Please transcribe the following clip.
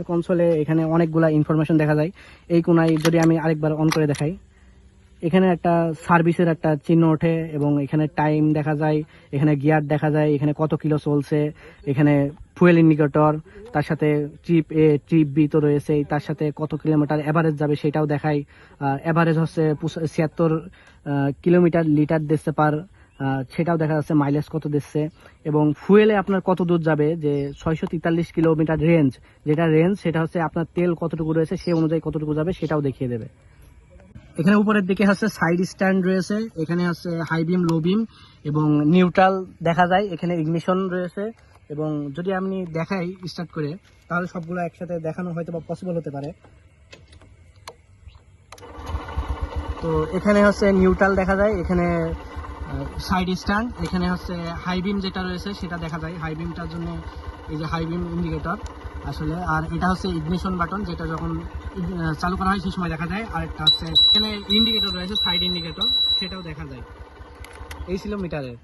কনসোলে এখানে অনেকগুলা ইনফরমেশন দেখা যায়। এই কোনায় যদি আমি আরেকবার অন করে দেখাই, এখানে একটা সার্ভিসের একটা চিহ্ন ওঠে এবং এখানে টাইম দেখা যায়, এখানে গিয়ার দেখা যায়, এখানে কত কিলো চলছে, এখানে ফুয়েল ইন্ডিকেটর, তার সাথে ট্রিপ এ ট্রিপ বি তো রয়েছে, তার সাথে কত কিলোমিটার এভারেজ যাবে সেটাও দেখায়। এভারেজ হচ্ছে 76 কিলোমিটার লিটার দিচ্ছে পার, সেটাও দেখা যাচ্ছে, মাইলেজ কত দিচ্ছে এবং ফুয়েলে আপনার কত দূর যাবে, যে 643 কিলোমিটার রেঞ্জ, যেটা রেঞ্জ সেটা হচ্ছে আপনার তেল কতটুকু রয়েছে সে অনুযায়ী কতটুকু যাবে সেটাও দেখিয়ে দেবে। এখানে উপরের দিকে হচ্ছে সাইড স্ট্যান্ড রয়েছে, এখানে হচ্ছে হাই বিম, লো বিম এবং নিউট্রাল দেখা যায়, এখানে ইগনিশন রয়েছে। এবং যদি আমি দেখাই স্টার্ট করে, তাহলে সবগুলো একসাথে দেখানো হয়তো বা পসিবল হতে পারে। তো এখানে হচ্ছে নিউট্রাল দেখা যায়, এখানে সাইড স্ট্যান্ড, এখানে হচ্ছে হাই বিম যেটা রয়েছে সেটা দেখা যায়, হাই বিমটার জন্য এই যে হাই বিম ইন্ডিকেটর আসলে। আর এটা হচ্ছে ইগনিশন বাটন, যেটা যখন চালু করা হয় সেই সময় দেখা যায়। আর একটা হচ্ছে এখানে ইন্ডিকেটর রয়েছে, সাইড ইন্ডিকেটর, সেটাও দেখা যায়। এই ছিল মিটারের।